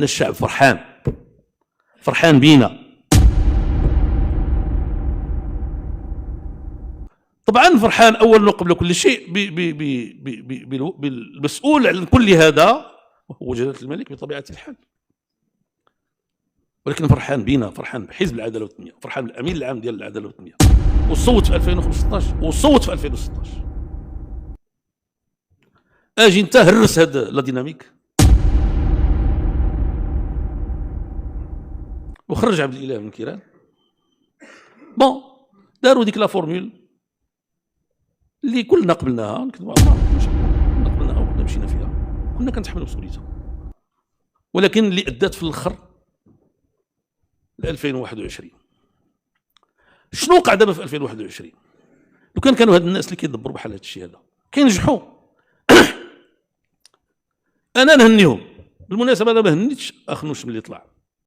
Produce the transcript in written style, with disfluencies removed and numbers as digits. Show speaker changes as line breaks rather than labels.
الشعب فرحان بينا. طبعا فرحان أولا قبل كل شيء بالمسؤول عن كل هذا هو جلالة الملك بطبيعة الحال، ولكن فرحان بينا، فرحان بحزب العدالة والتنمية، فرحان بالأمين العام ديال العدالة والتنمية، وصوت في 2015 وصوت في 2016. اجي انت هرس هاد لا ديناميك وخرج عبد الاله من كيران. بون داروا ديك لا فورمول اللي كلنا قبلناها، نكذبوا على الله ما شاء الله، قبلناها وكنا مشينا فيها، كنا كنتحملوا مسؤوليتها، ولكن اللي ادات في الاخر ل 2021. شنو وقع دابا في 2021؟ لو كانوا هاد الناس اللي كيدبروا بحال هاد الشيء هذا كينجحوا انا نهنيهم. بالمناسبه انا ما هنيتش اخ نوش ملي طلع،